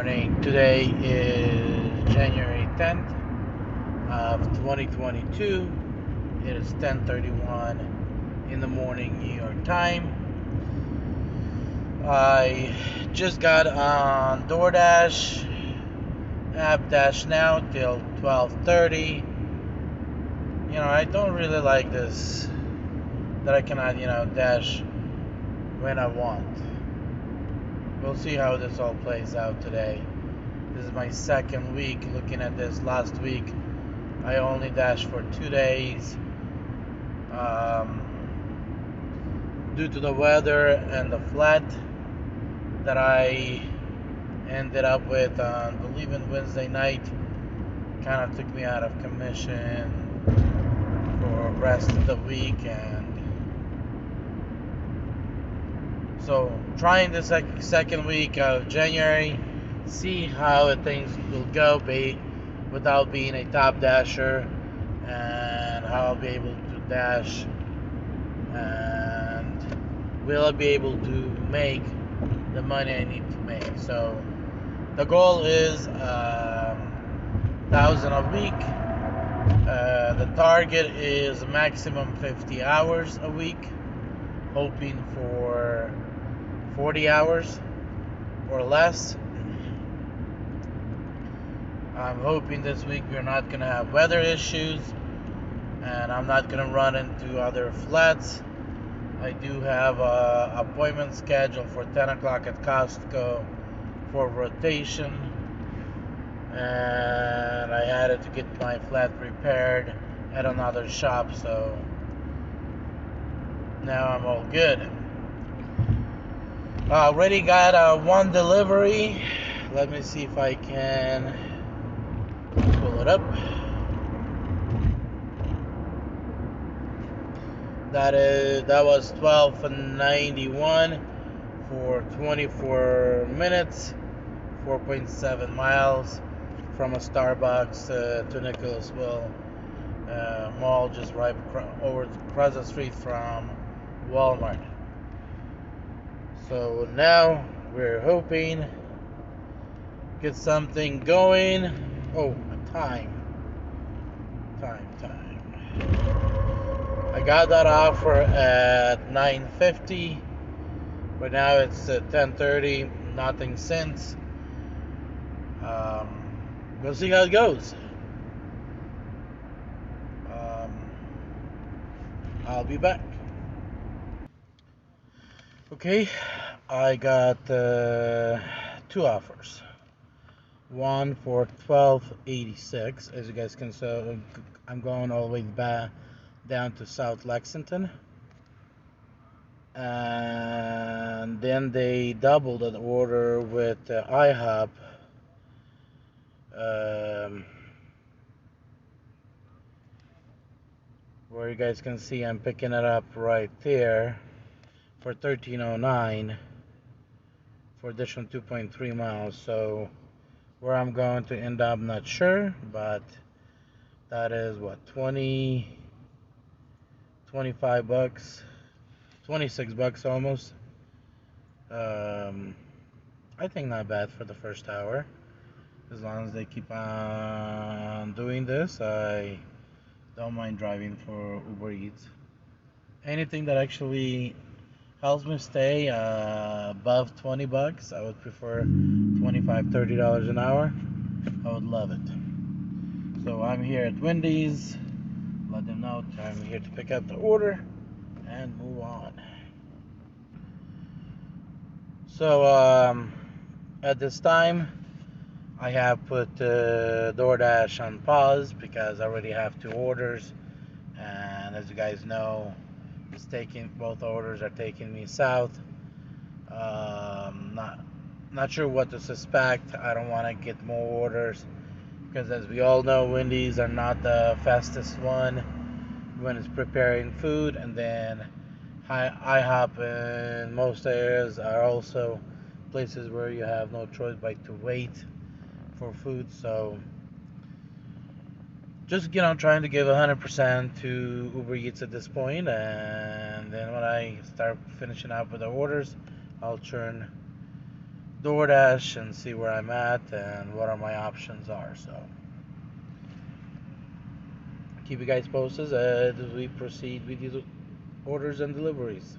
morning. Today is January 10th of 2022. It is 10:31 in the morning New York time. I just got on Doordash, app dash now till 12:30. I don't really like this that I cannot, dash when I want. We'll see how this all plays out today. This is my second week looking at this. Last week I only dashed for 2 days due to the weather and the flat that I ended up with on believing Wednesday night. Kind of took me out of commission for the rest of the week, and so trying the second week of January, see how things will go without being a top dasher, and how I'll be able to dash, and will I be able to make the money I need to make. So the goal is 1,000 a week. The target is maximum 50 hours a week, hoping for 40 hours or less. I'm hoping this week we're not going to have weather issues, and I'm not going to run into other flats. I do have an appointment scheduled for 10 o'clock at Costco for rotation, and I had to get my flat repaired at another shop, so now I'm all good. I already got one delivery. Let me see if I can pull it up. That was $12.91 for 24 minutes, 4.7 miles from a Starbucks to Nicholasville Mall, just right across the street from Walmart. So now we're hoping get something going. Oh, time. I got that offer at 9:50, but now it's at 10:30. Nothing since. We'll see how it goes. I'll be back. Okay, I got two offers. One for $12.86. As you guys can see, I'm going all the way back down to South Lexington, and then they doubled the order with IHOP. Where you guys can see I'm picking it up right there for $13.09 for additional 2.3 miles. So where I'm going to end up, not sure, but that is what, 25 bucks, 26 bucks almost. I think not bad for the first hour. As long as they keep on doing this, I don't mind driving for Uber Eats. Anything that actually helps me stay above 20 bucks, I would prefer $25, $30 an hour. I would love it. So I'm here at Wendy's. Let them know I'm here to pick up the order and move on. So at this time, I have put DoorDash on pause because I already have two orders, and as you guys know, both orders are taking me south. Not sure what to suspect. I don't want to get more orders because, as we all know, Wendy's are not the fastest one when it's preparing food, and then IHOP in most areas are also places where you have no choice but to wait for food. So just trying to give 100% to Uber Eats at this point, and then when I start finishing up with the orders, I'll turn Doordash and see where I'm at and what are my options are. So keep you guys posted as we proceed with these orders and deliveries.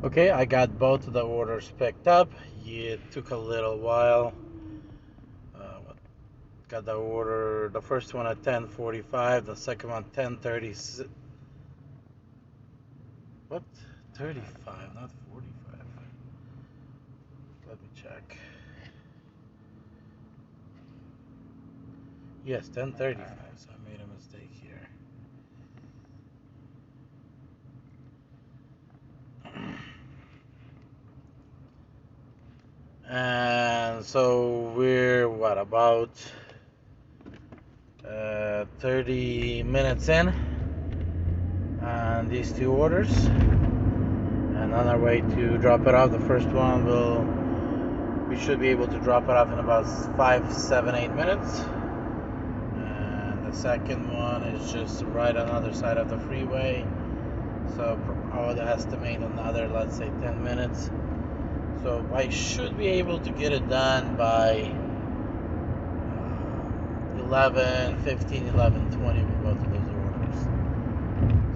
Okay, I got both of the orders picked up. It took a little while. Got the order, the first one at 10:45, the second one 10:30. What? 35, not 45. Let me check. Yes, 10:35. So I made a mistake here. And so we're what, about 30 minutes in on these two orders, and on our way to drop it off. The first one we should be able to drop it off in about 5, 7, 8 minutes, and the second one is just right on the other side of the freeway, so I would estimate another, let's say, 10 minutes. So I should be able to get it done by 11:15, 11:20 with both of those orders.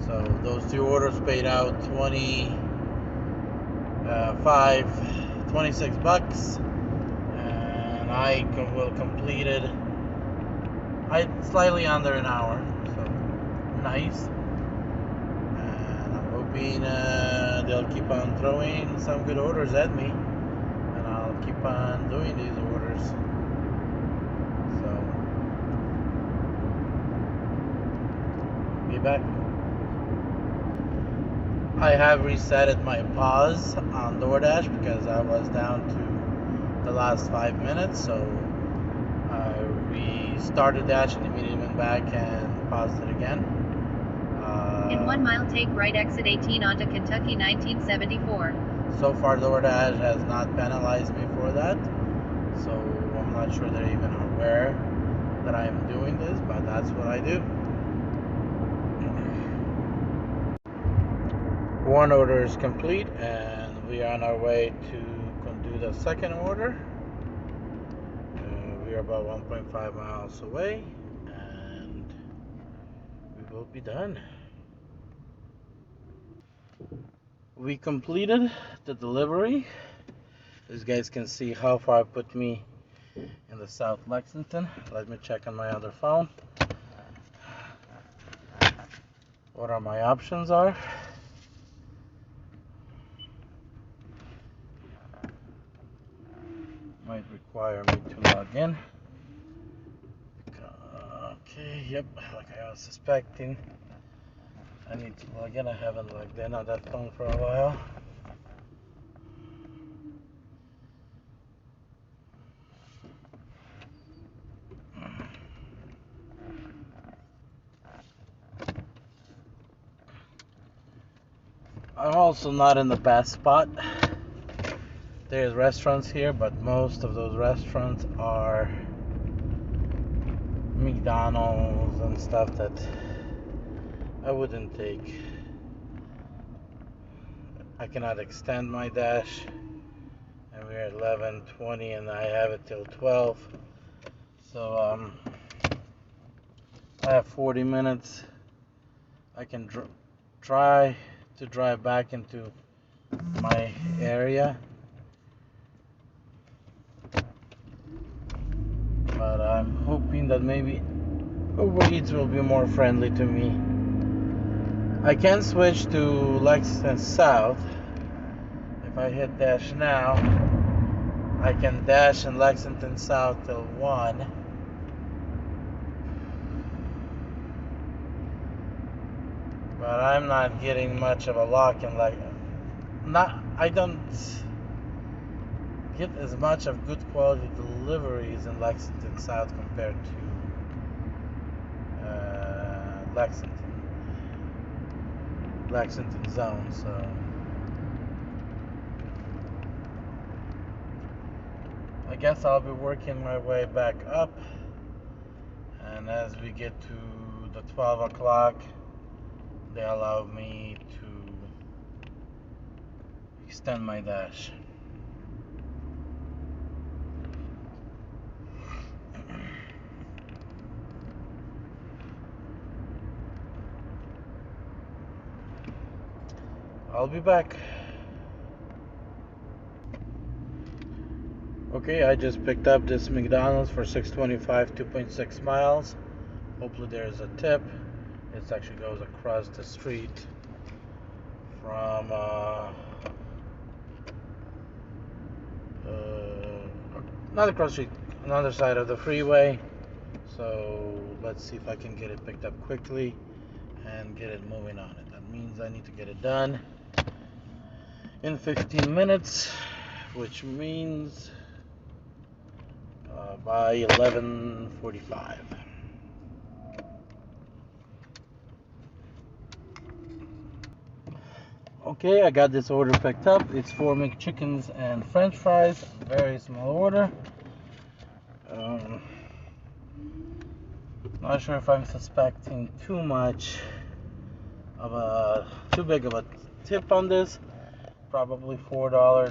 So those two orders paid out $26, and I will complete it slightly under an hour. So nice. And I'm hoping they'll keep on throwing some good orders at me, and I'll keep on doing these orders. So be back. I have resetted my pause on Doordash because I was down to the last 5 minutes, so I restarted Dash and immediately went back and paused it again. In 1 mile, take right, exit 18 onto Kentucky 1974. So far, Doordash has not penalized me for that, so I'm not sure they're even aware that I am doing this, but that's what I do. One order is complete, and we are on our way to do the second order. We are about 1.5 miles away, and we will be done. We completed the delivery. As you guys can see how far it put me in the South Lexington. Let me check on my other phone what are my options are. Might require me to log in. Okay, yep, like I was suspecting, I need to log in. I haven't logged in on that phone for a while. I'm also not in the best spot. There's restaurants here, but most of those restaurants are McDonald's and stuff that I wouldn't take. I cannot extend my dash, and we're at 11:20, and I have it till 12. So I have 40 minutes. I can try to drive back into my area, but I'm hoping that maybe Uber Eats will be more friendly to me. I can switch to Lexington South. If I hit dash now, I can dash in Lexington South till 1. But I'm not getting much of a lock in I don't get as much of good quality deliveries in Lexington South compared to Lexington Zone. So I guess I'll be working my way back up, and as we get to the 12 o'clock, they allow me to extend my dash. I'll be back. Okay, I just picked up this McDonald's for $6.25, 2.6 miles. Hopefully there's a tip. It actually goes across the street from not across the street, another side of the freeway. So let's see if I can get it picked up quickly and get it moving on it. That means I need to get it done in 15 minutes, which means by 11:45. Okay, I got this order picked up. It's 4 McChickens and French fries. Very small order. Not sure if I'm suspecting too big of a tip on this. Probably $4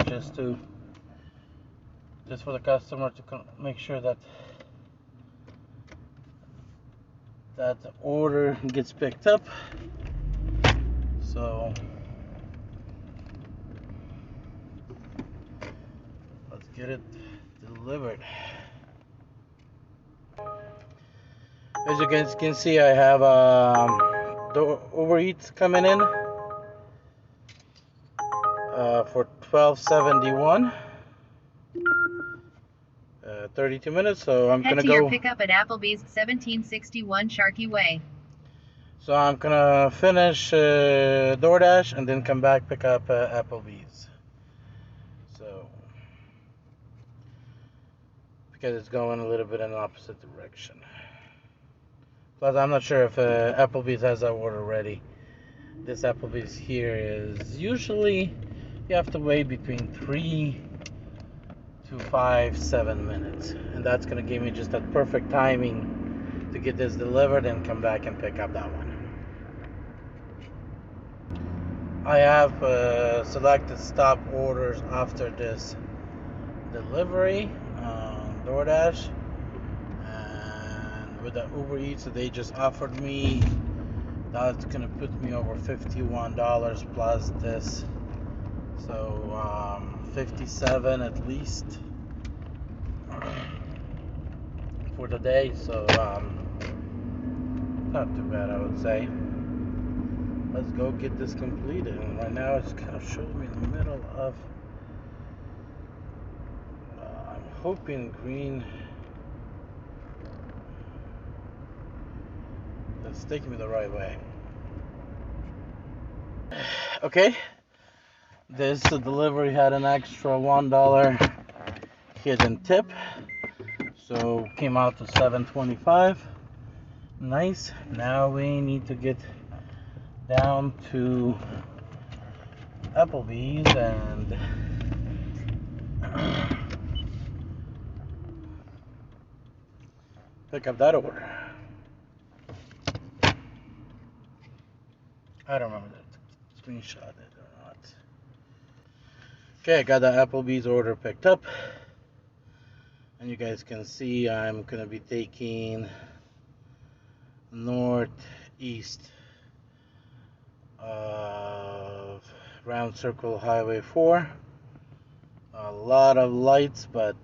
just for the customer to make sure that the order gets picked up. So let's get it delivered. As you guys can see, I have the Uber Eats coming in for $12.71. 32 minutes, so I'm Head gonna to go. your pickup at Applebee's, 1761 Sharkey Way. So I'm gonna finish Doordash and then come back pick up Applebee's. So because it's going a little bit in the opposite direction. Plus, I'm not sure if Applebee's has that order ready. This Applebee's here is usually you have to wait between 3 to 7 minutes, and that's gonna give me just that perfect timing to get this delivered and come back and pick up that one. I have selected stop orders after this delivery on Doordash, and with the Uber Eats they just offered me, that's gonna put me over $51 plus this, so 57 at least for the day. So not too bad, I would say. Let's go get this completed. And right now it's kind of showing me in the middle of I'm hoping green. That's taking me the right way. Okay, this delivery had an extra $1 hidden tip, so came out to $7.25. Nice. Now we need to get down to Applebee's and pick up that order. I don't remember that screenshot it or not. Okay, I got the Applebee's order picked up, and you guys can see I'm gonna be taking northeast of Round Circle Highway 4. A lot of lights, but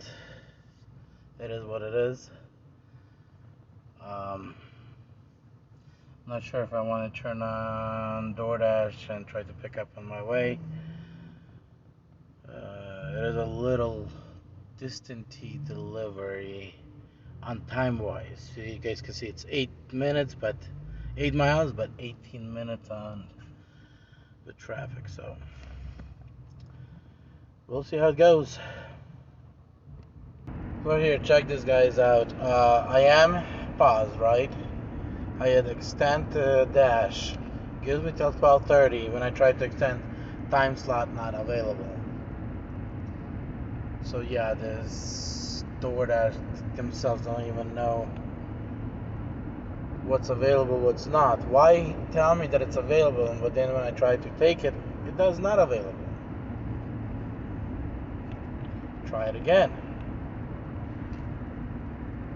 it is what it is. Not sure if I want to turn on Doordash and try to pick up on my way. It is a little distant delivery on time wise. So you guys can see it's 8 minutes, but 8 miles, but 18 minutes on the traffic. So we'll see how it goes. So here, check this guys out. I am paused, right? I had extend dash. Gives me till 12:30. When I try to extend, time slot not available. So yeah, this DoorDash themselves don't even know what's available, what's not. Why tell me that it's available, but then when I try to take it, it does not available? Try it again.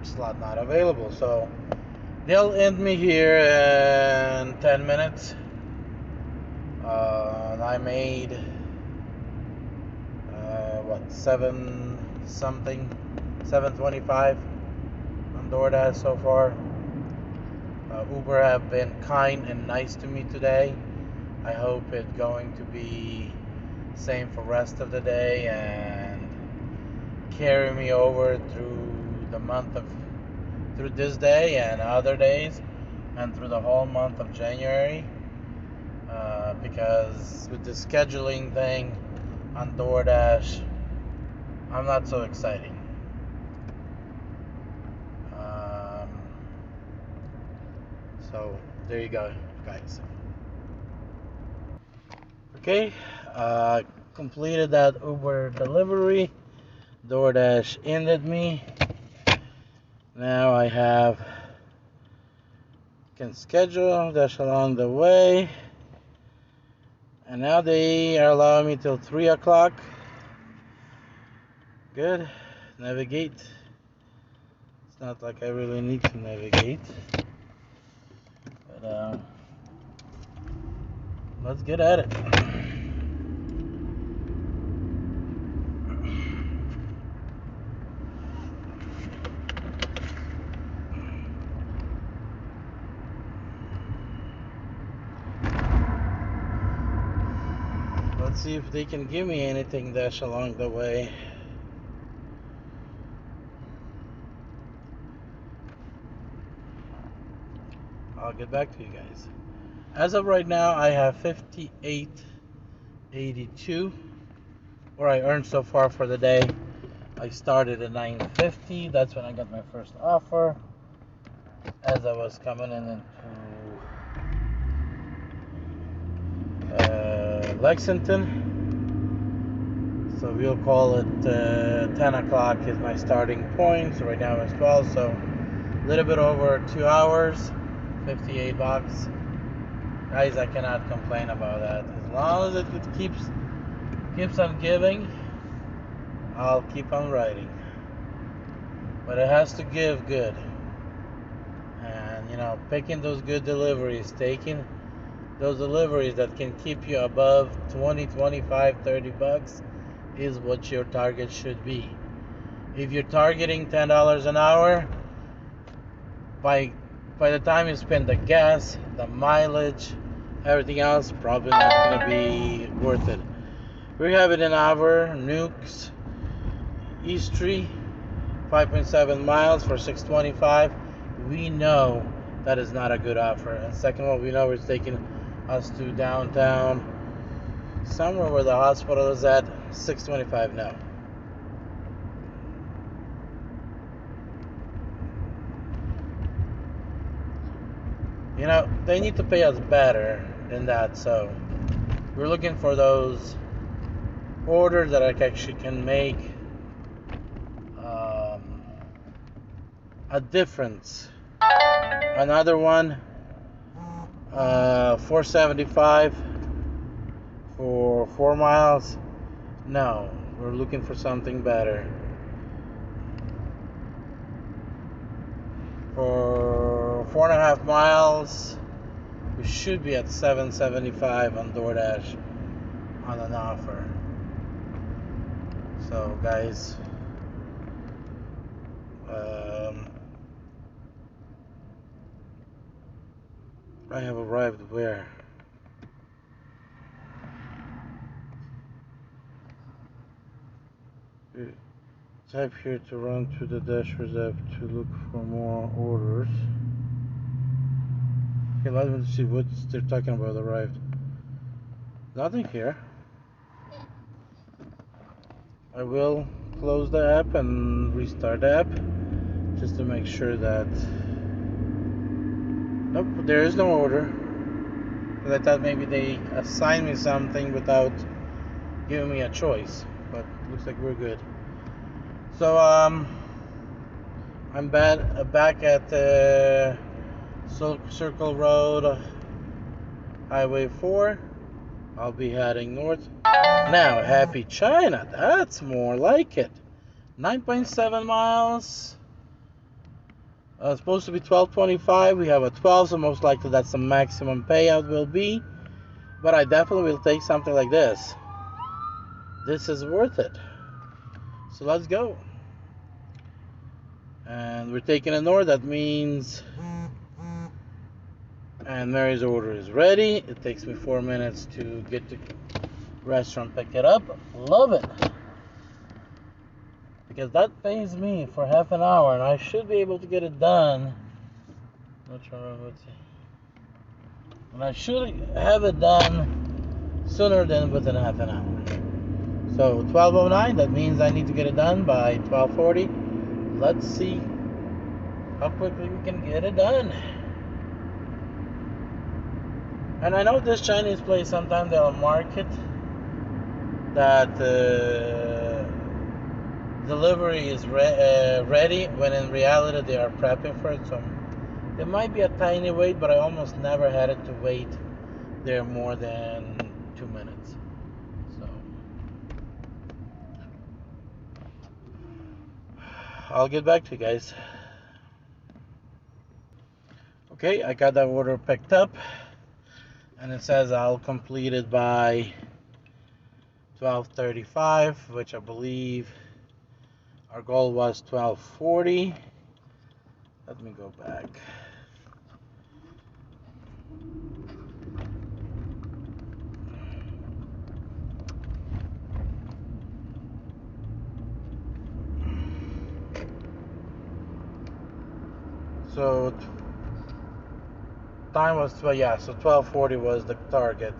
Slot not available. So they'll end me here in 10 minutes. and I made what, 725 on Doordash so far. Uber have been kind and nice to me today. I hope it's going to be same for rest of the day and carry me over through this day and other days and through the whole month of January. Because with the scheduling thing on DoorDash, I'm not so exciting. So there you go, guys. Okay, completed that Uber delivery. DoorDash ended me. Now I can schedule Dash along the way. And now they are allowing me till 3 o'clock. Good. Navigate. It's not like I really need to navigate. But let's get at it. Let's see if they can give me anything Dash along the way. I'll get back to you guys. As of right now, I have 58.82, or I earned so far for the day. I started at 9.50. That's when I got my first offer. As I was coming in into Lexington. So we'll call it 10 o'clock is my starting point. So right now it's 12, so a little bit over 2 hours, $58. Guys, I cannot complain about that. As long as it keeps on giving, I'll keep on writing. But it has to give good. And picking those good deliveries, taking those deliveries that can keep you above 20, 25, $30 is what your target should be. If you're targeting $10 an hour, by the time you spend the gas, the mileage, everything else, probably not going to be worth it. We have it in our Nukes East Tree, 5.7 miles for $6.25. We know that is not a good offer. And second of all, we know it's taking us to downtown, somewhere where the hospital is at. $6.25 now. They need to pay us better than that. So we're looking for those orders that I actually can make a difference. Another one, $4.75 for 4 miles. No, we're looking for something better. For 4.5 miles, we should be at $7.75 on DoorDash on an offer. So, guys, I have arrived where? Type here to run to the Dashers app to look for more orders. Okay, let me see what they're talking about. Arrived. Nothing here. I will close the app and restart the app just to make sure that. Nope, there is no order. Because I thought maybe they assigned me something without giving me a choice. But looks like we're good. So I'm back at Circle Road, Highway 4. I'll be heading north. Now, Happy China, that's more like it. 9.7 miles. It's supposed to be $12.25. We have a 12, so most likely that's the maximum payout will be. But I definitely will take something like this. This is worth it. So let's go. And we're taking an order. That means, and Mary's order is ready. It takes me 4 minutes to get to restaurant, pick it up. Love it. Because that pays me for half an hour, and I should be able to get it done. Not sure what's it. And I should have it done sooner than within half an hour. So 12:09, that means I need to get it done by 12:40. Let's see how quickly we can get it done. And I know this Chinese place, sometimes they'll market that delivery is ready, when in reality they are prepping for it. So there might be a tiny wait, but I almost never had it to wait there more than 2 minutes. So I'll get back to you guys. Okay, I got that order picked up, and it says I'll complete it by 12:35, which I believe our goal was 12:40. Let me go back. So time was 12, yeah, so 12:40 was the target.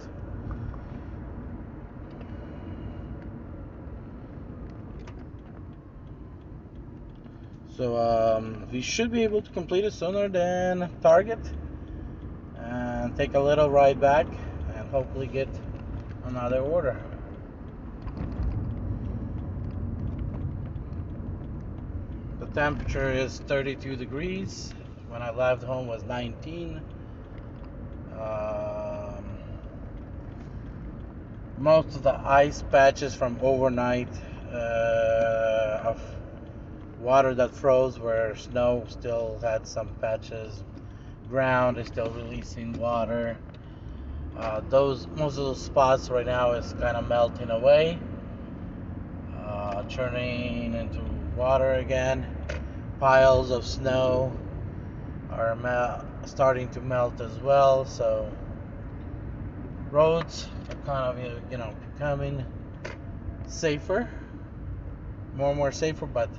So we should be able to complete it sooner than target, and take a little ride back, and hopefully get another order. The temperature is 32 degrees. When I left home was 19. Most of the ice patches from overnight of water that froze, where snow still had some patches, ground is still releasing water. Most of those spots right now is kind of melting away, turning into water again. Piles of snow are starting to melt as well, so roads are kind of becoming safer, more and more safer, but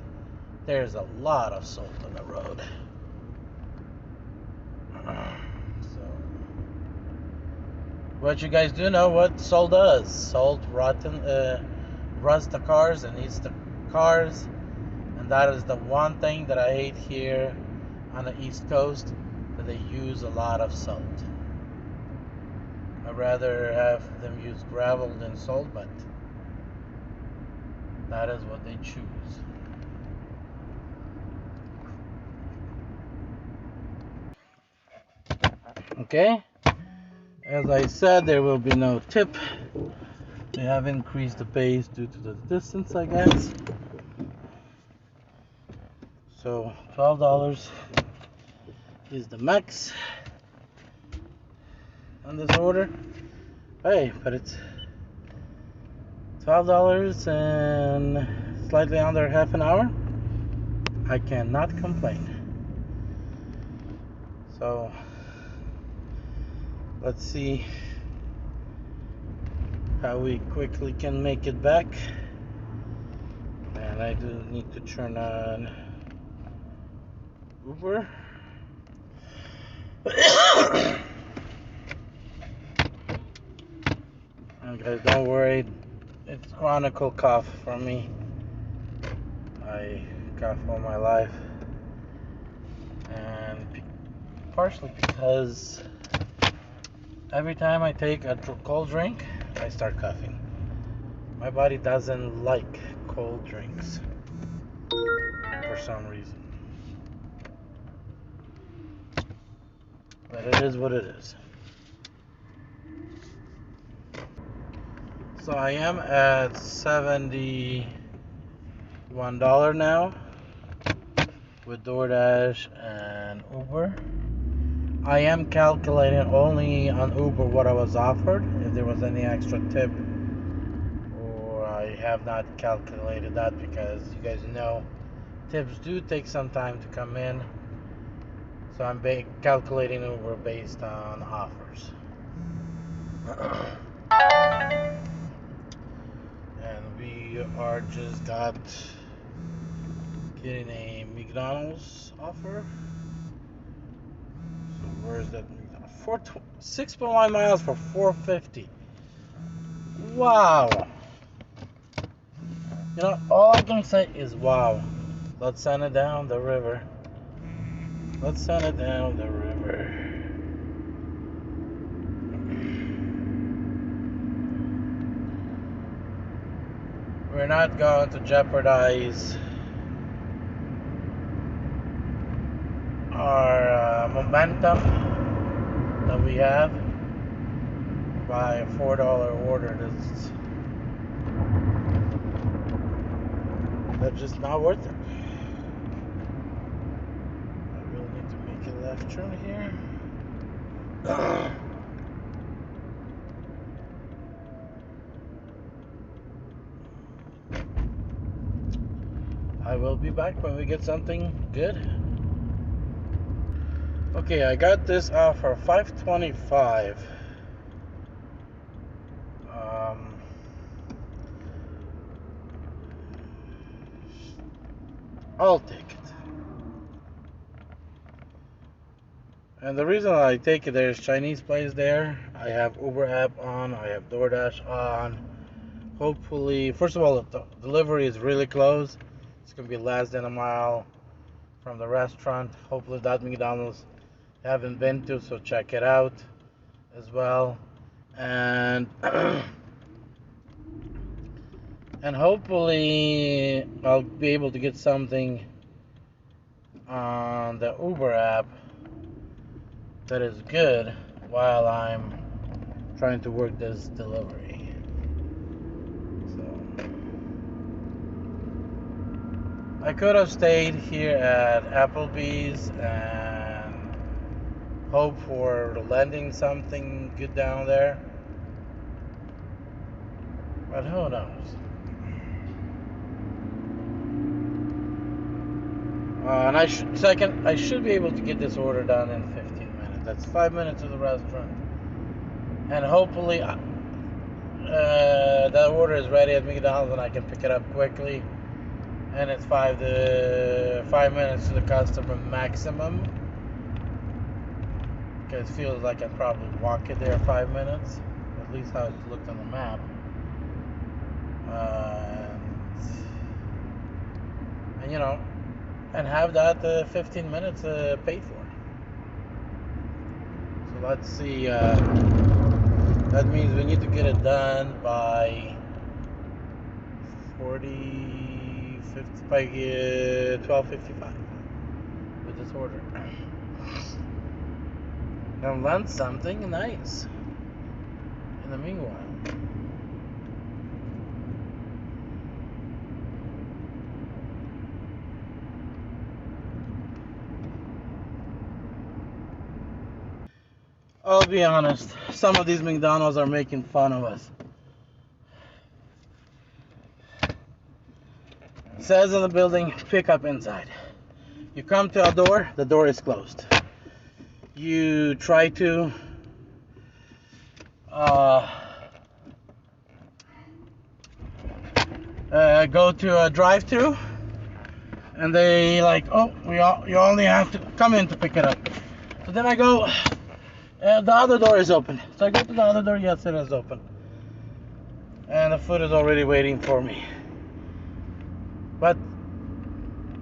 there's a lot of salt on the road. So what you guys do know what salt does. Salt rusts the cars and eats the cars, and that is the one thing that I hate here on the East Coast, that they use a lot of salt. I'd rather have them use gravel than salt, but that is what they choose. Okay, as I said, there will be no tip. They have increased the pace due to the distance, I guess. So $12 is the max on this order. Hey, but it's $12 and slightly under half an hour. I cannot complain. So let's see how we quickly can make it back. And I do need to turn on Uber. And guys, don't worry, it's chronic cough for me. I cough all my life, and partially because every time I take a cold drink, I start coughing. My body doesn't like cold drinks for some reason. But it is what it is. So I am at $71 now with DoorDash and Uber. I am calculating only on Uber what I was offered, if there was any extra tip, or I have not calculated that because you guys know tips do take some time to come in. So I'm calculating Uber based on offers. And we are just getting a McDonald's offer. So where's that McDonald's? 6.1 miles for $4.50. Wow. You know, all I can say is wow. Let's send it down the river. Let's send it down the river. We're not going to jeopardize our momentum that we have by a $4 order. That's just not worth it. I will need to make a left turn here. I will be back when we get something good. Okay, I got this offer $5.25. I'll take it. And the reason I take it, there's Chinese place there. I have Uber app on. I have Doordash on. Hopefully, first of all, the delivery is really close. It's gonna be less than a mile from the restaurant. Hopefully, that McDonald's I haven't been to, so check it out as well. And and hopefully, I'll be able to get something on the Uber app that is good while I'm trying to work this delivery. So I could have stayed here at Applebee's and hope for landing something good down there, but who knows. And I should be able to get this order done in 15 minutes. That's 5 minutes to the restaurant, and hopefully that order is ready at McDonald's and I can pick it up quickly. And it's 5 minutes to the customer maximum, because it feels like I'd probably walk it there 5 minutes, at least how it looked on the map. And you know, and have that 15 minutes paid for. So let's see. That means we need to get it done by 12:55 with this order. And land something nice in the meanwhile. I'll be honest, some of these McDonald's are making fun of us. It says in the building, pick up inside. You come to a door, the door is closed. You try to go to a drive-thru, and they like, oh, you only have to come in to pick it up. So then I go, the other door is open. So I go to the other door, yes, it is open. And the food is already waiting for me. But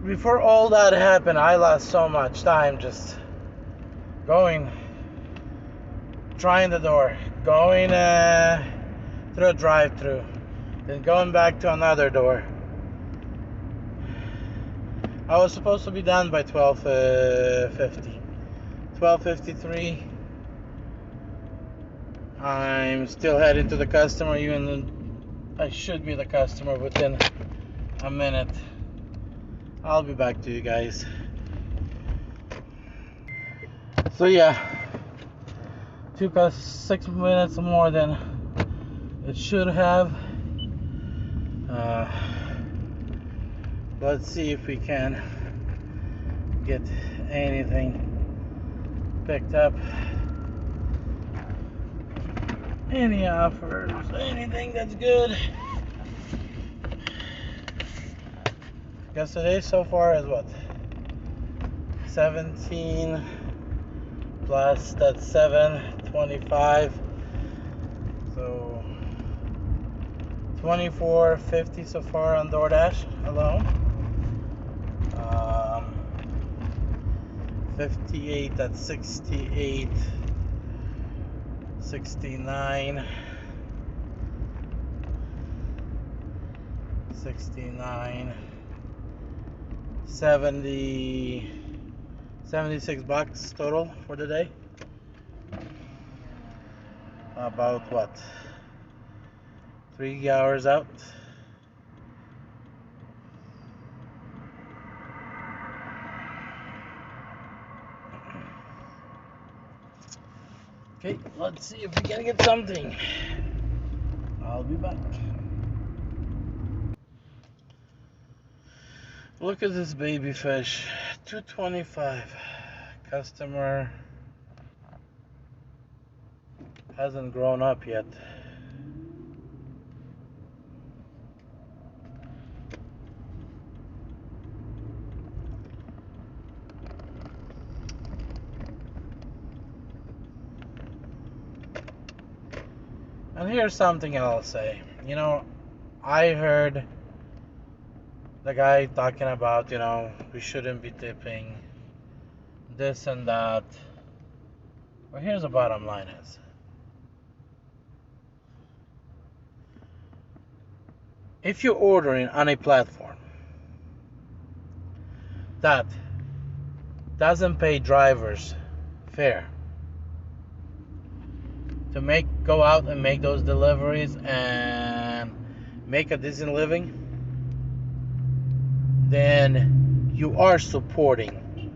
before all that happened, I lost so much time just trying the door, going through a drive-thru, then going back to another door. I was supposed to be done by 12:50. 12:53. I'm still heading to the customer, even though I should be the customer within a minute. I'll be back to you guys. So yeah, took us 6 minutes more than it should have. Uh, let's see if we can get anything picked up. Any offers, anything that's good. Because today so far is what? 17 plus that's 7, 25. So 24.50 so far on Doordash alone. 58, that's 68, 69, 69, 70, 76 bucks total for the day. About what? 3 hours out. Okay, let's see if we can get something. I'll be back. Look at this baby fish. $2.25. Customer hasn't grown up yet. And here's something I'll say. You know, I heard the guy talking about, we shouldn't be tipping this and that. Well, here's the bottom line is. If you're ordering on a platform that doesn't pay drivers fair to go out and make those deliveries and make a decent living, then you are supporting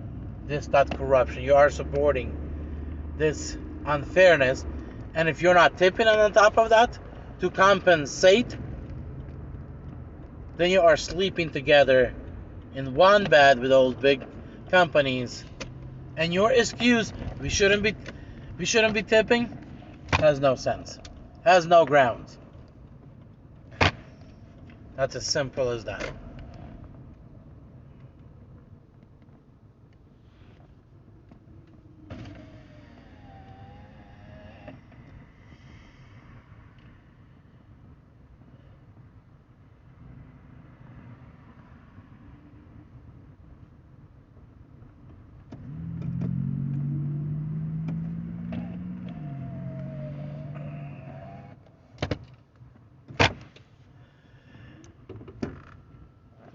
that corruption. You are supporting this unfairness. And if you're not tipping on top of that to compensate, then you are sleeping together in one bed with those big companies. And your excuse, we shouldn't be tipping, has no sense. Has no grounds. That's as simple as that.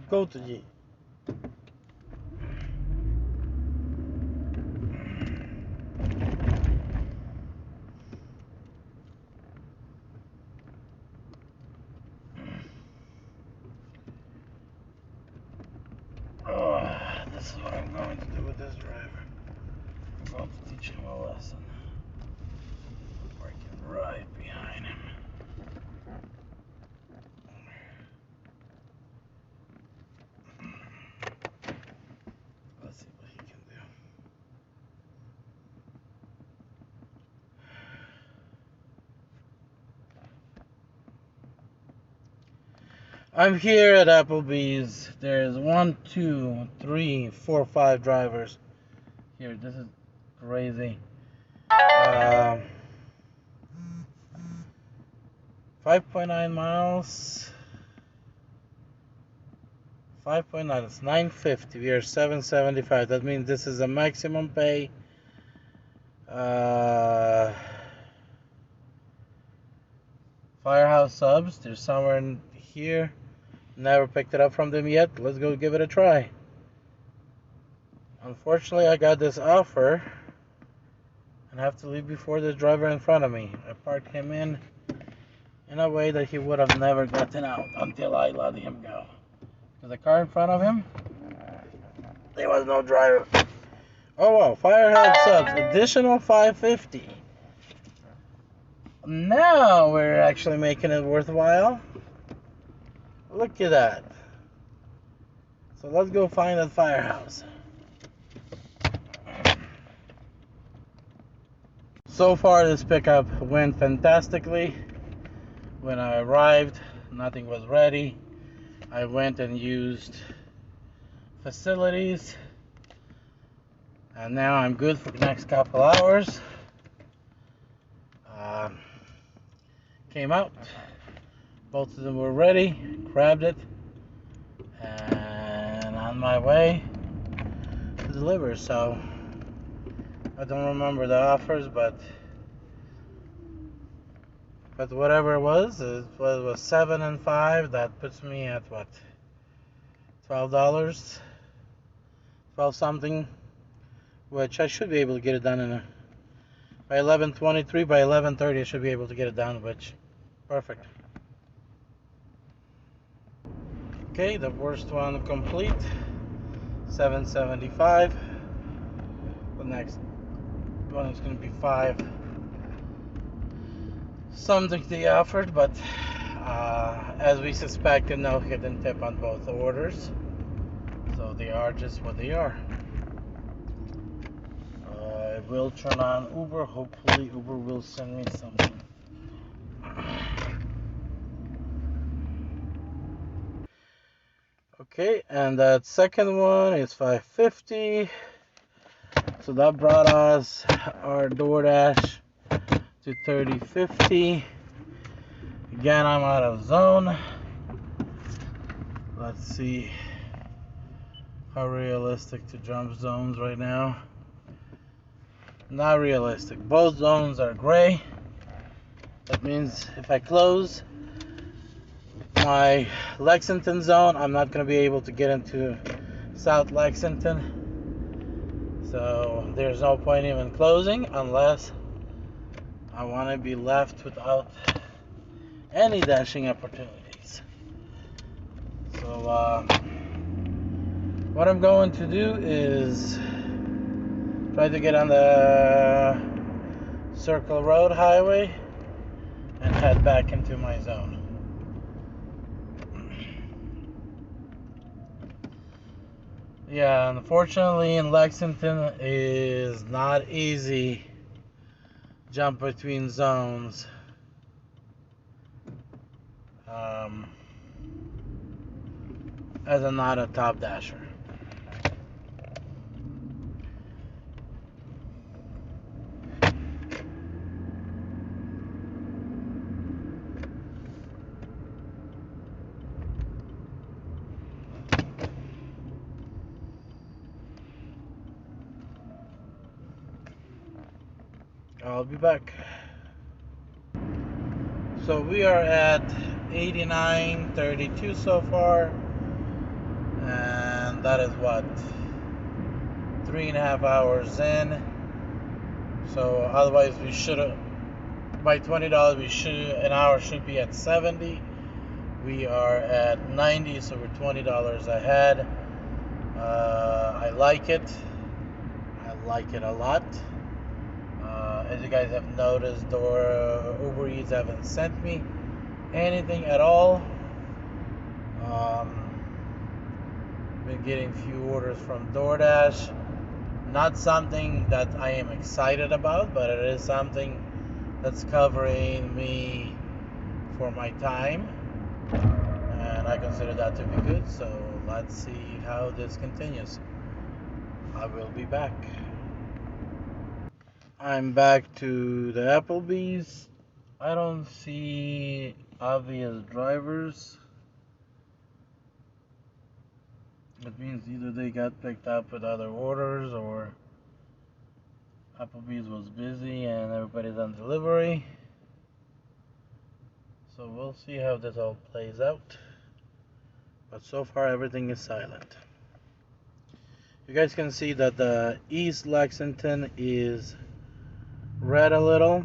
Go to G. This is what I'm going to do with this driver. I'm going to teach him a lesson. Working right behind him. Let's see what he can do. I'm here at Applebee's. There's 1, 2, 3, 4, 5 drivers here. This is crazy. 5.9 miles. 5.9. It's 950. We are 775. That means this is a maximum pay. Firehouse subs. There's somewhere in here. Never picked it up from them yet. Let's go give it a try. Unfortunately, I got this offer and have to leave before the driver in front of me. I parked him in a way that he would have never gotten out until I let him go. Because the car in front of him, there was no driver. Oh wow, Firehead subs, additional 550. Now we're actually making it worthwhile. Look at that. So let's go find that firehouse. So far this pickup went fantastically. When I arrived, nothing was ready. I went and used facilities, and now I'm good for the next couple hours. Came out, both of them were ready, grabbed it, and on my way to deliver. So I don't remember the offers, but whatever it was 7 and 5. That puts me at what, $12, 12 something, which I should be able to get it done by 11:23. By 11:30 I should be able to get it done, which perfect. Okay, the first one complete, $7.75. The next one is going to be 5 something they offered, but as we suspected, no hidden tip on both orders, so they are just what they are. I will turn on Uber. Hopefully Uber will send me something. Okay, and that second one is $5.50. So that brought us our Doordash to $30.50. Again, I'm out of zone. Let's see how realistic to jump zones right now. Not realistic. Both zones are gray. That means if I close my Lexington zone, I'm not going to be able to get into South Lexington. So there's no point even closing unless I want to be left without any dashing opportunities. So what I'm going to do is try to get on the Circle Road Highway and head back into my zone. Yeah, unfortunately in Lexington is not easy jump between zones. As I'm not a top dasher. I'll be back. So we are at 89.32 so far, and that is what, 3.5 hours in. So otherwise we should have, by $20 an hour should be at 70. We are at 90, so we're $20 ahead. I like it. I like it a lot. As you guys have noticed, Uber Eats haven't sent me anything at all. Been getting few orders from Doordash. Not something that I am excited about, but it is something that's covering me for my time, and I consider that to be good. So let's see how this continues. I will be back. I'm back to the Applebee's. I don't see obvious drivers. It means either they got picked up with other orders or Applebee's was busy and everybody's on delivery. So we'll see how this all plays out. But so far everything is silent. You guys can see that the East Lexington is red a little.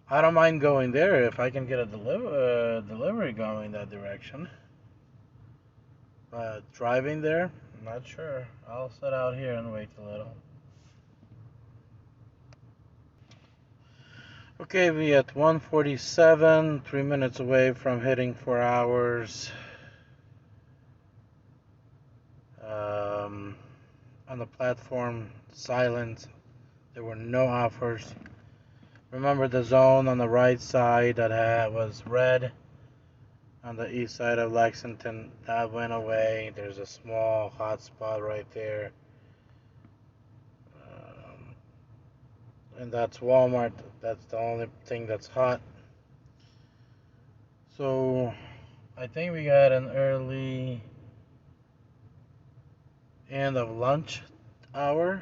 I don't mind going there if I can get a delivery going that direction. Driving there, not sure. I'll sit out here and wait a little. Okay, we at 1:47, 3 minutes away from hitting 4 hours. On the platform, silent. There were no offers. Remember the zone on the right side that was red on the east side of Lexington? That went away. There's a small hot spot right there. And that's Walmart. That's the only thing that's hot. So I think we got an early end of lunch hour.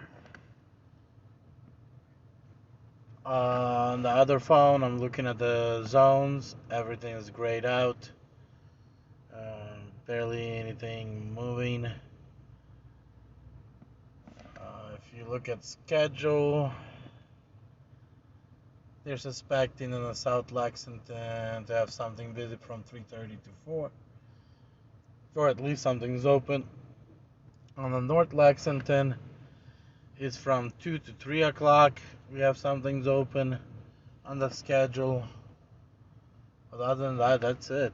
On the other phone, I'm looking at the zones. Everything is grayed out. Barely anything moving. If you look at schedule, they're suspecting in the South Lexington to have something busy from 3:30 to 4, or at least something's open. On the North Lexington, it's from 2 to 3 o'clock. We have something's open on the schedule. But other than that, that's it.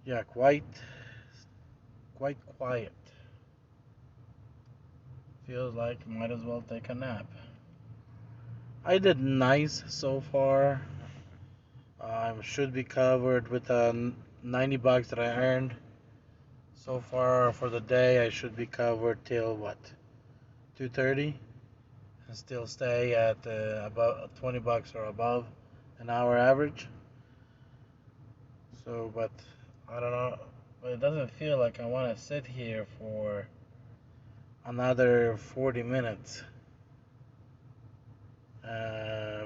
Yeah, quite quiet. Feels like might as well take a nap. I did nice so far. Should be covered with the $90 that I earned so far for the day. I should be covered till what, 2:30, and still stay at about $20 or above an hour average. So, but I don't know. But it doesn't feel like I want to sit here for another 40 minutes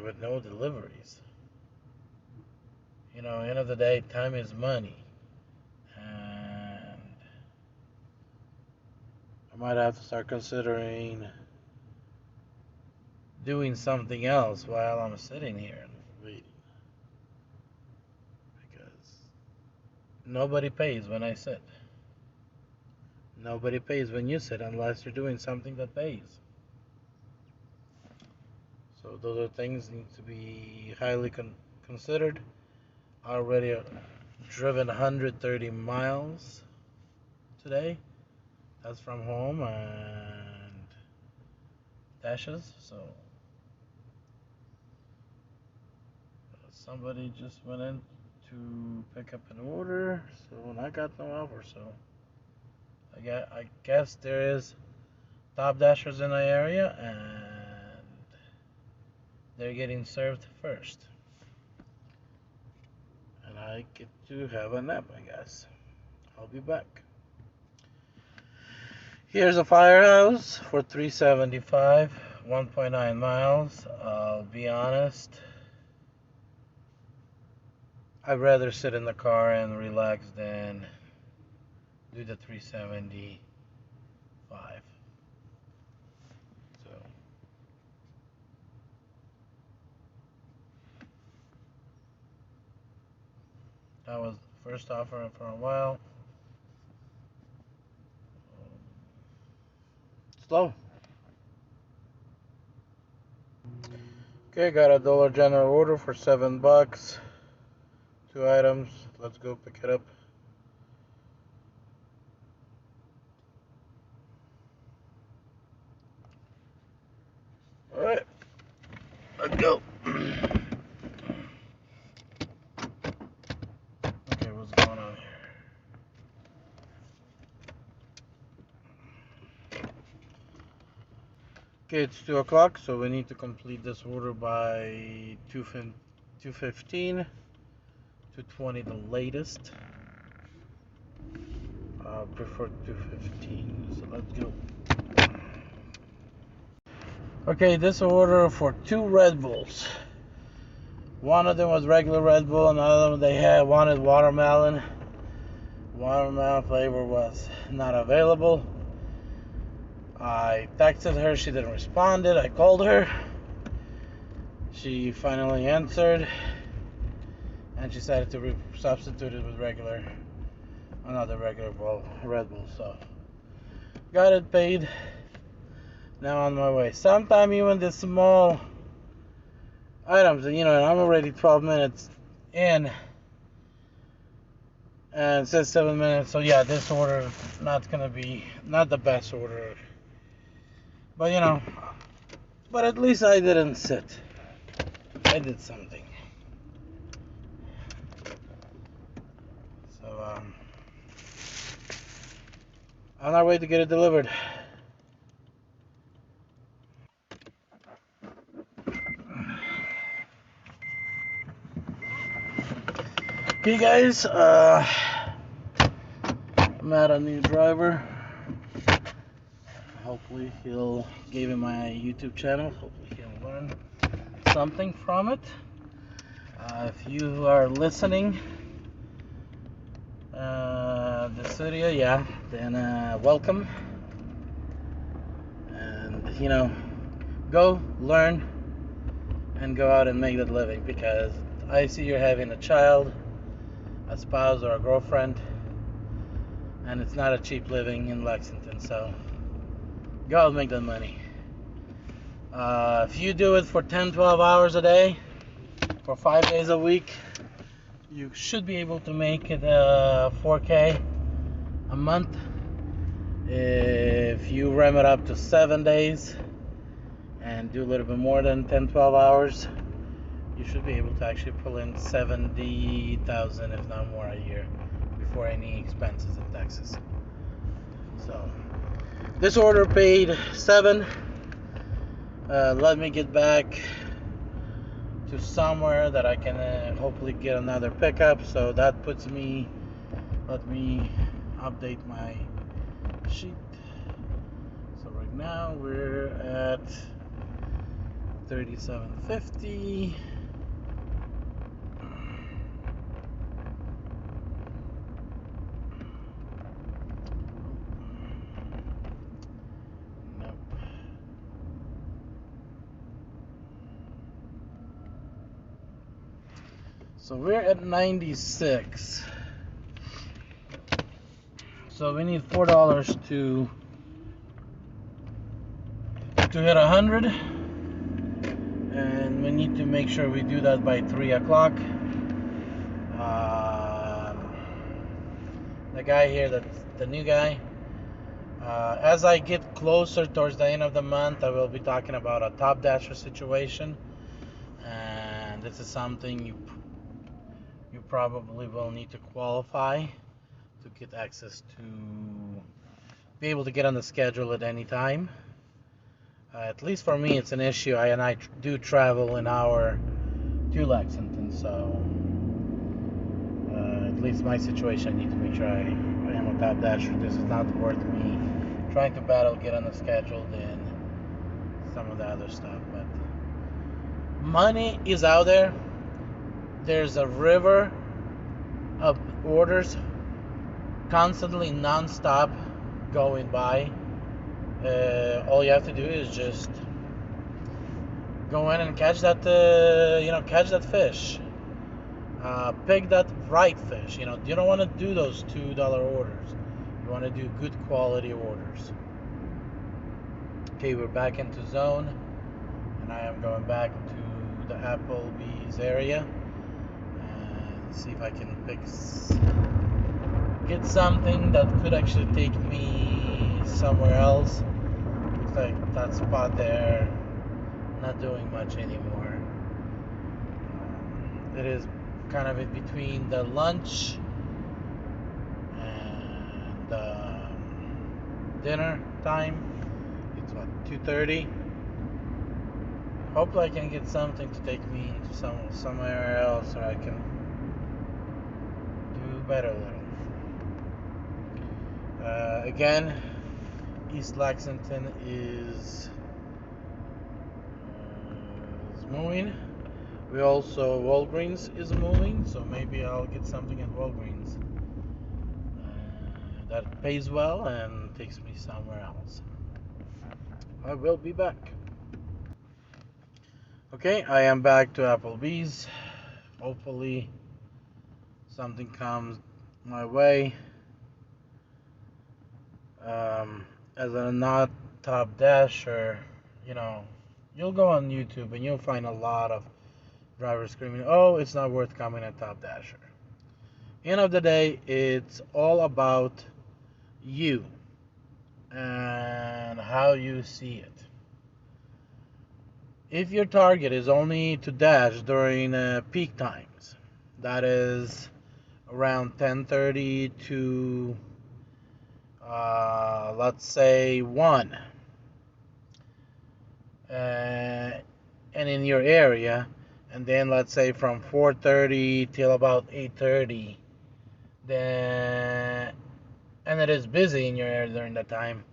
with no deliveries. You know, end of the day, time is money. And I might have to start considering doing something else while I'm sitting here and waiting. Because nobody pays when I sit. Nobody pays when you sit unless you're doing something that pays. So those are things need to be highly considered. I already driven 130 miles today. That's from home and dashes. So somebody just went in to pick up an order. So I got no offer. So I guess there is top dashers in the area and they're getting served first. And I get to have a nap, I guess. I'll be back. Here's a firehouse for $375, 1.9 miles. I'll be honest, I'd rather sit in the car and relax than do the 375. So that was the first offer for a while. Slow. Okay, got a Dollar General order for $7. 2 items. Let's go pick it up. Alright, let's go. Okay, what's going on here? Okay, it's 2 o'clock, so we need to complete this order by 2:15, 2:20 the latest. I prefer 2:15, so let's go. Okay, this order for 2 Red Bulls. One of them was regular Red Bull, another one they wanted watermelon. Watermelon flavor was not available. I texted her, she didn't respond. I called her. She finally answered, and she decided to substitute it with regular another regular Red Bull. So got it paid. Now on my way. Sometimes even the small items, and I'm already 12 minutes in, and it says 7 minutes. So yeah, this order not gonna be not the best order, but but at least I didn't sit. I did something. So on our way to get it delivered. Okay, guys. I'm at a new driver. Hopefully he'll give him my YouTube channel. Hopefully he'll learn something from it. If you are listening this video, yeah, then welcome. And go learn and go out and make that living, because I see you're having a child, a spouse, or a girlfriend, and it's not a cheap living in Lexington. So go out and make that money. If you do it for 10, 12 hours a day, for 5 days a week, you should be able to make it $4K a month. If you ram it up to 7 days and do a little bit more than 10, 12 hours, you should be able to actually pull in 70,000, if not more, a year before any expenses and taxes. So this order paid 7. Let me get back to somewhere that I can hopefully get another pickup. So that puts me, let me update my sheet. So right now we're at 3750. So we're at 96. So we need $4 to hit 100, and we need to make sure we do that by 3 o'clock. The guy here, that's the new guy. As I get closer towards the end of the month, I will be talking about a top dasher situation, and this is something you probably will need to qualify to get access to be able to get on the schedule at any time. At least for me, it's an issue. I do travel an hour to Lexington, so at least my situation, I need to make sure I am a top dasher. This is not worth me trying to battle get on the schedule than some of the other stuff. But money is out there. There's a river of orders constantly non-stop going by. All you have to do is just go in and catch that fish. Pick that right fish. You don't want to do those $2 orders. You want to do good quality orders. Okay, we're back into zone, and I am going back to the Applebee's area and see if I can get something that could actually take me somewhere else. Looks like that spot there not doing much anymore. It is kind of in between the lunch and dinner time. It's what, 2:30. Hopefully I can get something to take me to somewhere else, or I can do better a little. Again, East Lexington is moving. We also, Walgreens is moving, so maybe I'll get something at Walgreens that pays well and takes me somewhere else. I will be back. Okay, I am back to Applebee's. Hopefully something comes my way. As a not top dasher, you know, you'll go on YouTube and you'll find a lot of drivers screaming, "Oh, it's not worth coming a top dasher." End of the day, it's all about you and how you see it. If your target is only to dash during peak times, that is around 10:30 to let's say 1, and in your area, and then let's say from 4:30 till about 8:30, then and it is busy in your area during that time,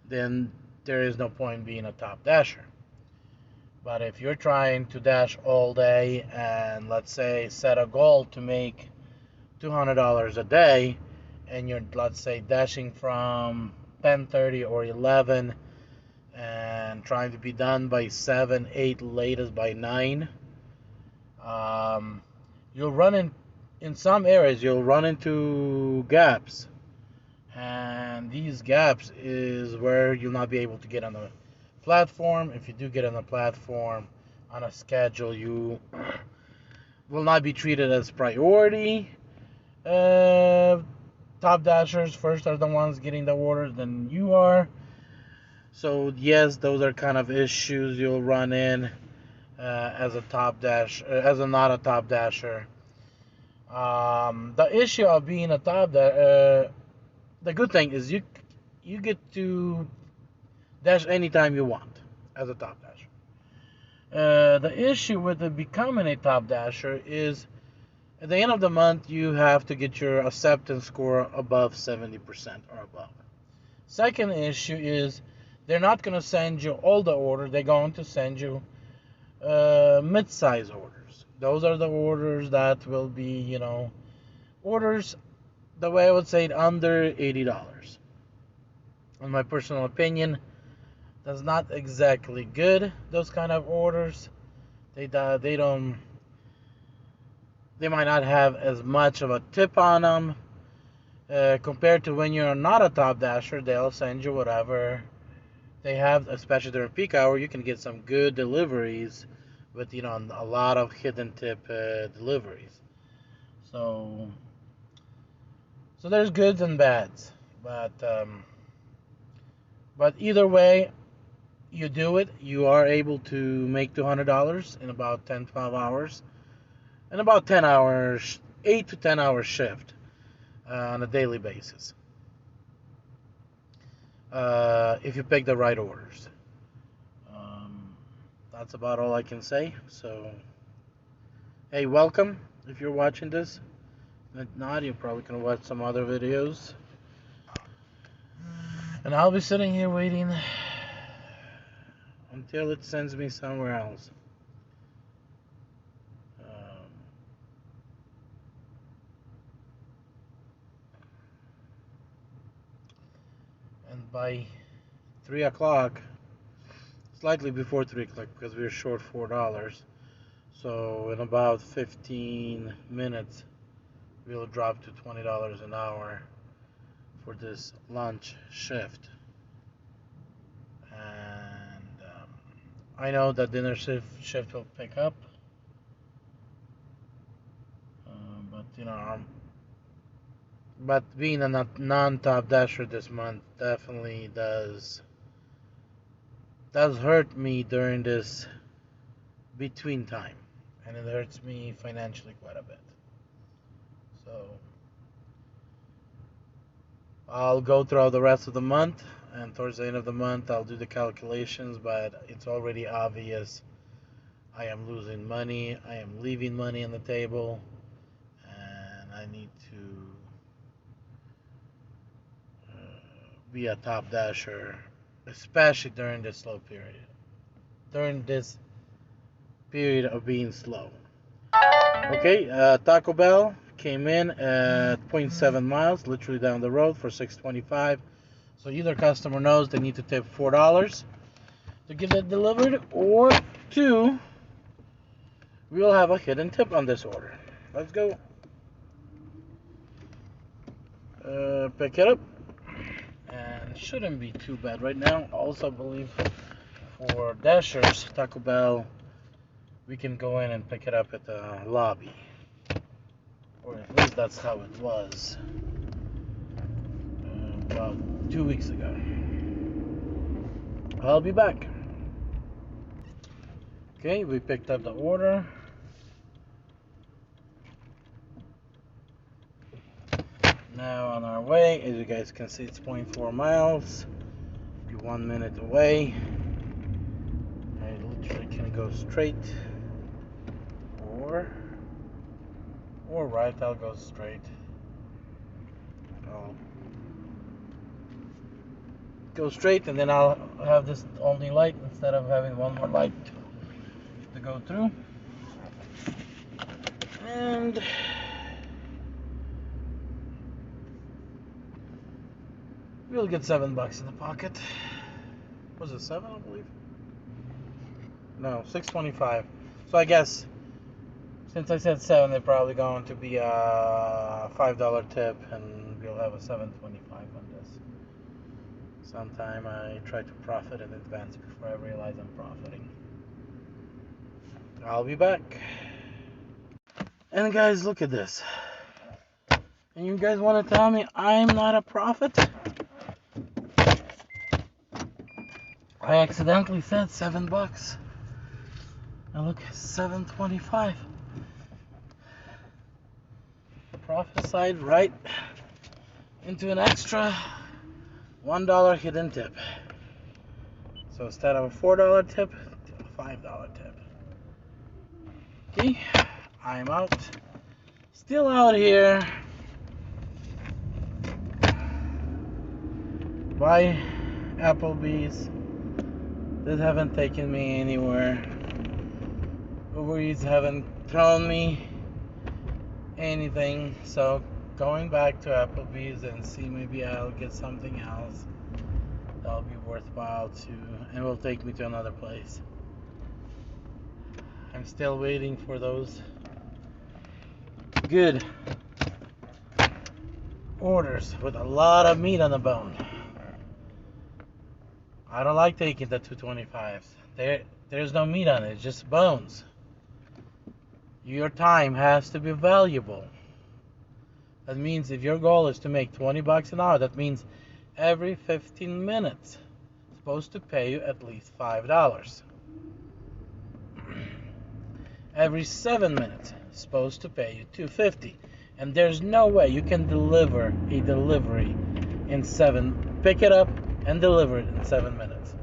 then there is no point being a top dasher. But if you're trying to dash all day and let's say set a goal to make $200 a day, and you're let's say dashing from 10:30 or 11 and trying to be done by 7, 8, latest by 9, you'll run in some areas you'll run into gaps, and these gaps is where you'll not be able to get on the platform. If you do get on the platform on a schedule, you will not be treated as priority. Top dashers first are the ones getting the orders, then you are. So yes, those are kind of issues you'll run in as a top dash, as a not a top dasher. The issue of being a the good thing is you get to dash anytime you want as a top dasher. The issue with becoming a top dasher is at the end of the month you have to get your acceptance score above 70% or above. Second issue is they're not going to send you all the orders. They're going to send you mid-size orders. Those are the orders that will be, orders, the way I would say it, under $80. In my personal opinion, that's not exactly good, those kind of orders. They don't, they might not have as much of a tip on them. Compared to when you're not a top dasher, they'll send you whatever they have, especially during peak hour. You can get some good deliveries with a lot of hidden tip deliveries. So there's goods and bads, but either way you do it, you are able to make $200 in about 10-12 hours, in about 10 hours, 8 to 10 hour shift on a daily basis. If you pick the right orders. That's about all I can say. So, hey, welcome if you're watching this. If not, you're probably going to watch some other videos. And I'll be sitting here waiting until it sends me somewhere else. And by 3 o'clock, slightly before 3 o'clock, because we're short $4. So in about 15 minutes, we'll drop to $20 an hour for this lunch shift. And I know that dinner shift will pick up, but being a non-top dasher this month definitely does hurt me during this between time, and it hurts me financially quite a bit. So I'll go throughout the rest of the month, and towards the end of the month I'll do the calculations, but it's already obvious I am losing money, I am leaving money on the table, and I need to be a top dasher, especially during this slow period. During this period of being slow. Okay, Taco Bell came in at 0.7 miles, literally down the road for $6.25. So either customer knows they need to tip $4 to get it delivered, or 2, we'll have a hidden tip on this order. Let's go. Pick it up, and shouldn't be too bad right now. Also, I believe for Dashers, Taco Bell, we can go in and pick it up at the lobby. Or at least that's how it was about 2 weeks ago. I'll be back. Okay, we picked up the order. Now on our way, as you guys can see, it's 0.4 miles. Be 1 minute away. I literally can go straight or right. I'll go straight. I'll go straight, and then I'll have this only light instead of having one more light to go through. And we'll get $7 in the pocket. Was it 7, I believe? No, 6.25. So I guess since I said 7, they're probably going to be a $5 tip, and we'll have a 7.25 on this. Sometime I try to profit in advance before I realize I'm profiting. I'll be back. And guys, look at this. And you guys want to tell me I'm not a prophet? I accidentally said $7. And look, 7.25. Prophesied right into an extra $1 hidden tip. So instead of a $4 tip, a $5 tip. Okay, I'm out. Still out here by Applebee's. They haven't taken me anywhere. Uber Eats haven't thrown me anything. So going back to Applebee's and see maybe I'll get something else that'll be worthwhile too, and will take me to another place. I'm still waiting for those good orders with a lot of meat on the bone. I don't like taking the 225s. There's no meat on it, it's just bones. Your time has to be valuable. That means if your goal is to make $20 an hour, that means every 15 minutes it's supposed to pay you at least $5. Every 7 minutes it's supposed to pay you $2.50. And there's no way you can deliver a delivery in pick it up and deliver it in 7 minutes.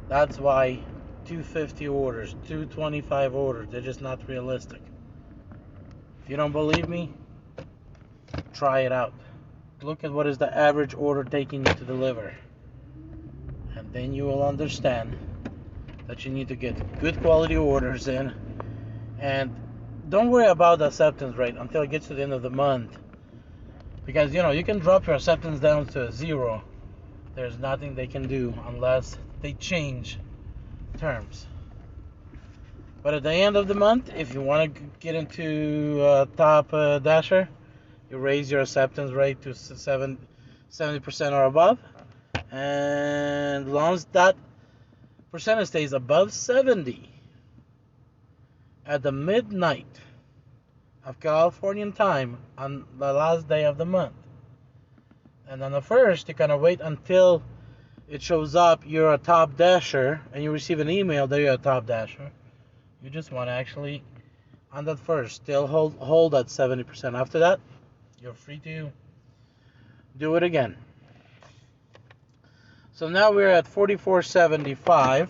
That's why 250 orders, 225 orders, they're just not realistic. If you don't believe me, try it out. Look at what is the average order taking you to deliver. And then you will understand that you need to get good quality orders in. And don't worry about the acceptance rate until it gets to the end of the month. Because, you can drop your acceptance down to 0. There's nothing they can do unless they change terms. But at the end of the month, if you want to get into top Dasher, you raise your acceptance rate to 70% or above. And as long as that percentage stays above 70 at the midnight of Californian time on the last day of the month, and on the first, you kind of wait until it shows up you're a top Dasher and you receive an email that you're a top Dasher. You just want to actually, on that first, still hold that 70%. After that, you're free to do it again. So now we're at 44.75.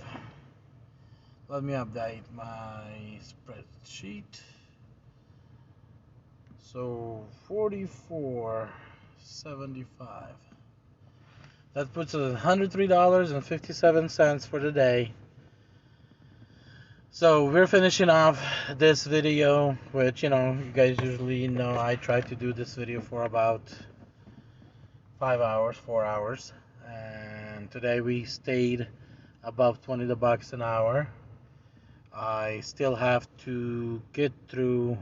Let me update my spreadsheet. So 44.75. That puts us at $103.57 for the day. So we're finishing off this video, which, you guys usually know I try to do this video for about 4 hours. And today we stayed above $20 an hour. I still have to get through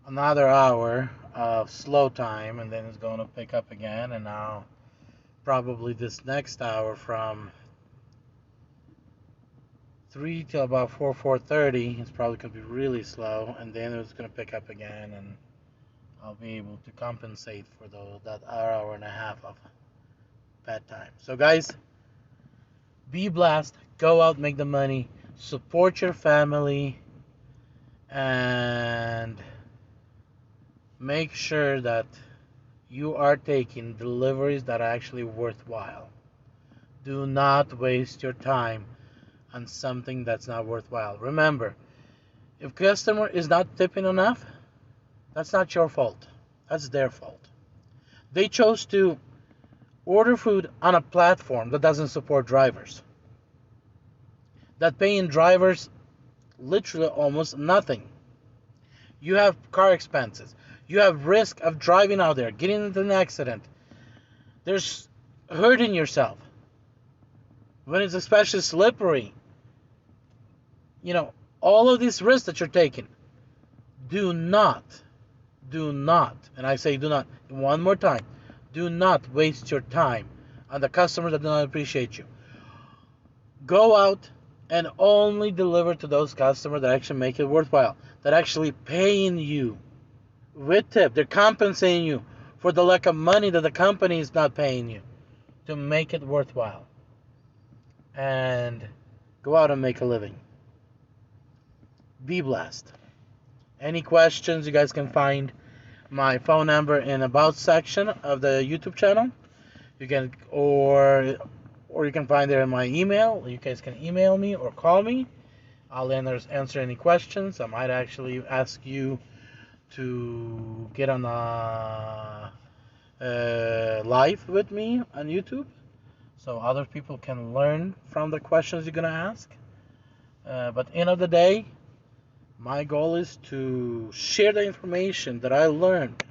another hour of slow time, and then it's going to pick up again. And now probably this next hour from 3 till about 4:30 is probably going to be really slow, and then it's going to pick up again, and I'll be able to compensate for that hour and a half of bad time. So guys, be blessed. Go out, make the money, support your family, and make sure that you are taking deliveries that are actually worthwhile. Do not waste your time on something that's not worthwhile. Remember, if customer is not tipping enough, that's not your fault. That's their fault. They chose to order food on a platform that doesn't support drivers, that paying drivers literally almost nothing. You have car expenses. You have risk of driving out there, getting into an accident. There's hurting yourself. When it's especially slippery, all of these risks that you're taking. Do not, and I say do not, one more time, do not waste your time on the customers that do not appreciate you. Go out and only deliver to those customers that actually make it worthwhile, that actually paying you with tip. They're compensating you for the lack of money that the company is not paying you to make it worthwhile. And go out and make a living. Be blessed. Any questions, you guys can find my phone number in about section of the YouTube channel. You can or you can find it in my email. You guys can email me or call me. I'll answer any questions. I might actually ask you to get on a live with me on YouTube, so other people can learn from the questions you're gonna ask. But end of the day, my goal is to share the information that I learned,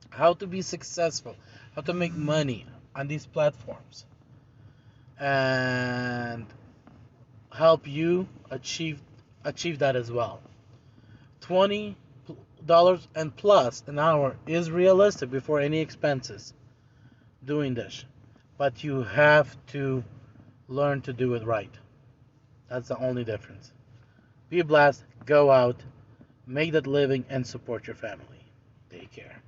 how to be successful, how to make money on these platforms, and help you achieve that as well. $20 and plus an hour is realistic before any expenses doing this, but you have to learn to do it right. That's the only difference. Be blessed, go out, make that living, and support your family. Take care.